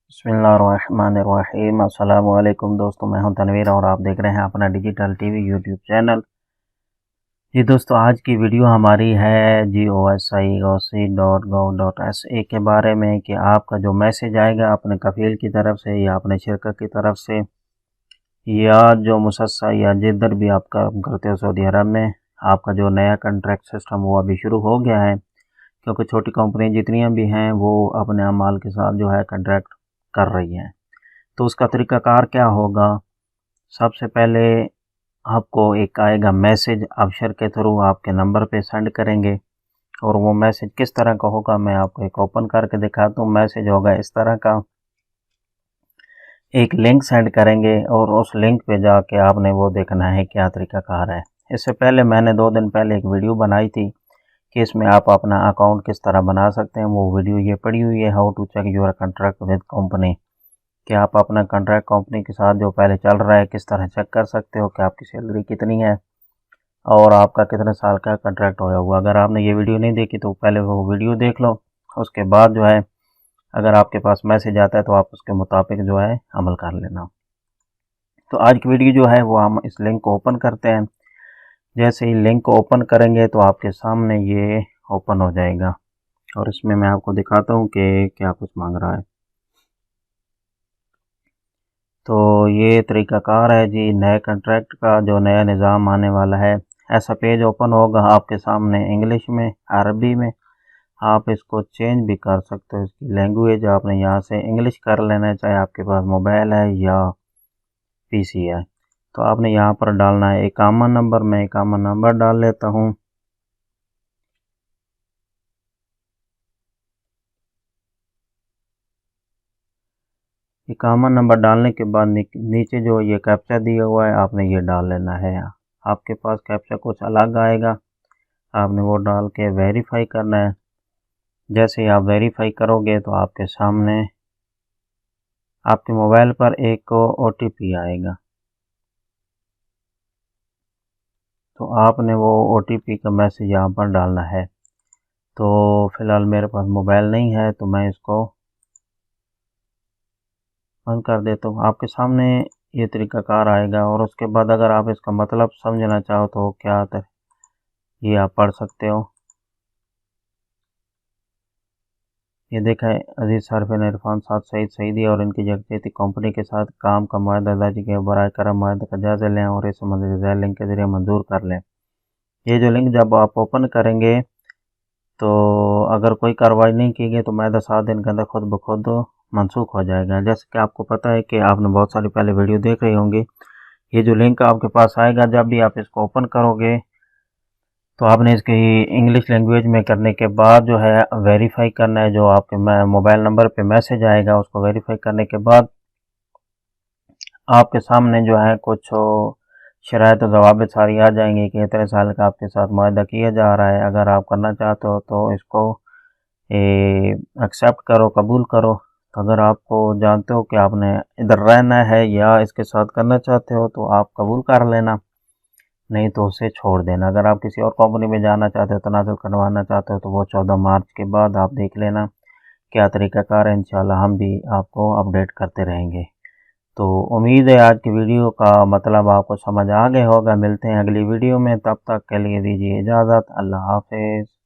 बिस्मिल्लाहिर्रहमानिर्रहीम। अस्सलाम वालेकुम दोस्तों, मैं हूं तनवीर और आप देख रहे हैं अपना डिजिटल टीवी यूट्यूब चैनल। जी दोस्तों, आज की वीडियो हमारी है GOSI.gov.sa के बारे में कि आपका जो मैसेज आएगा अपने कफ़ील की तरफ से या अपने शिरकत की तरफ से या जो मुसस्सा या जिधर भी आप काम करते हो सऊदी अरब में, आपका जो नया कॉन्ट्रैक्ट सिस्टम वो अभी शुरू हो गया है। क्योंकि छोटी कंपनी जितनी भी हैं वो अपने अमाल के साथ जो है कॉन्ट्रैक्ट कर रही हैं। तो उसका तरीक़ाकार क्या होगा? सबसे पहले आपको एक आएगा मैसेज, अबशर के थ्रू आपके नंबर पे सेंड करेंगे और वो मैसेज किस तरह का होगा मैं आपको एक ओपन करके दिखाता हूँ। मैसेज होगा इस तरह का, एक लिंक सेंड करेंगे और उस लिंक पे जाके आपने वो देखना है क्या तरीक़ाकार है। इससे पहले मैंने 2 दिन पहले एक वीडियो बनाई थी कि इसमें आप अपना अकाउंट किस तरह बना सकते हैं। वो वीडियो ये पड़ी हुई है, how to check your contract with company, कि आप अपना कॉन्ट्रैक्ट कंपनी के साथ जो पहले चल रहा है किस तरह चेक कर सकते हो कि आपकी सैलरी कितनी है और आपका कितने साल का कॉन्ट्रैक्ट होया हुआ। अगर आपने ये वीडियो नहीं देखी तो पहले वो वीडियो देख लो, उसके बाद जो है अगर आपके पास मैसेज आता है तो आप उसके मुताबिक जो है अमल कर लेना। तो आज की वीडियो जो है वो हम इस लिंक को ओपन करते हैं। जैसे ही लिंक को ओपन करेंगे तो आपके सामने ये ओपन हो जाएगा और इसमें मैं आपको दिखाता हूँ कि क्या कुछ मांग रहा है। तो ये तरीक़ाकार है जी नए कॉन्ट्रैक्ट का, जो नया निज़ाम आने वाला है। ऐसा पेज ओपन होगा आपके सामने इंग्लिश में, अरबी में। आप इसको चेंज भी कर सकते हो, इसकी लैंग्वेज आपने यहाँ से इंग्लिश कर लेना है, चाहे आपके पास मोबाइल है या पीसी है। तो आपने यहाँ पर डालना है इकामा नंबर। मैं इकामा नंबर डाल लेता हूँ। इकामा नंबर डालने के बाद नीचे जो ये कैप्चा दिया हुआ है आपने ये डाल लेना है। आपके पास कैप्चा कुछ अलग आएगा, आपने वो डाल के वेरीफाई करना है। जैसे ही आप वेरीफाई करोगे तो आपके सामने आपके मोबाइल पर एक OTP आएगा। तो आपने वो OTP का मैसेज यहाँ पर डालना है। तो फ़िलहाल मेरे पास मोबाइल नहीं है तो मैं इसको बंद कर देता हूँ। आपके सामने ये तरीक़ाकार आएगा और उसके बाद अगर आप इसका मतलब समझना चाहो तो क्या आता है ये आप पढ़ सकते हो। ये देखा है अजीज़ सारफिन इरफान साथ सईद सईदी और इनकी जगती कंपनी के साथ काम का मुआहदा दर्ज के बराए करम मुआहदे का जायज़ा लें और इस मंजूर लिंक के ज़रिए मंजूर कर लें। ये जो लिंक जब आप ओपन करेंगे तो अगर कोई कार्रवाई नहीं की गई तो मुआहदा 7 दिन के अंदर खुद ब खुद मनसूख हो जाएगा। जैसे कि आपको पता है कि आपने बहुत सारी पहले वीडियो देख रही होंगी। ये जो लिंक आपके पास आएगा, जब भी आप इसको ओपन करोगे तो आपने इसकी इंग्लिश लैंग्वेज में करने के बाद जो है वेरीफाई करना है। जो आपके मोबाइल नंबर पे मैसेज आएगा उसको वेरीफाई करने के बाद आपके सामने जो है कुछ शराइत और ज़वाबित सारी आ जाएंगी कि इतने साल का आपके साथ मुआहदा किया जा रहा है। अगर आप करना चाहते हो तो इसको एक्सेप्ट करो, कबूल करो। तो अगर आपको जानते हो कि आपने इधर रहना है या इसके साथ करना चाहते हो तो आप कबूल कर लेना, नहीं तो उसे छोड़ देना। अगर आप किसी और कंपनी में जाना चाहते हो, तनाज़ुल करवाना चाहते हो तो वो 14 मार्च के बाद आप देख लेना क्या तरीक़ाकार है। इंशाल्लाह हम भी आपको अपडेट करते रहेंगे। तो उम्मीद है आज की वीडियो का मतलब आपको समझ आ गया होगा। मिलते हैं अगली वीडियो में, तब तक के लिए दीजिए इजाज़त। अल्लाह हाफ़िज़।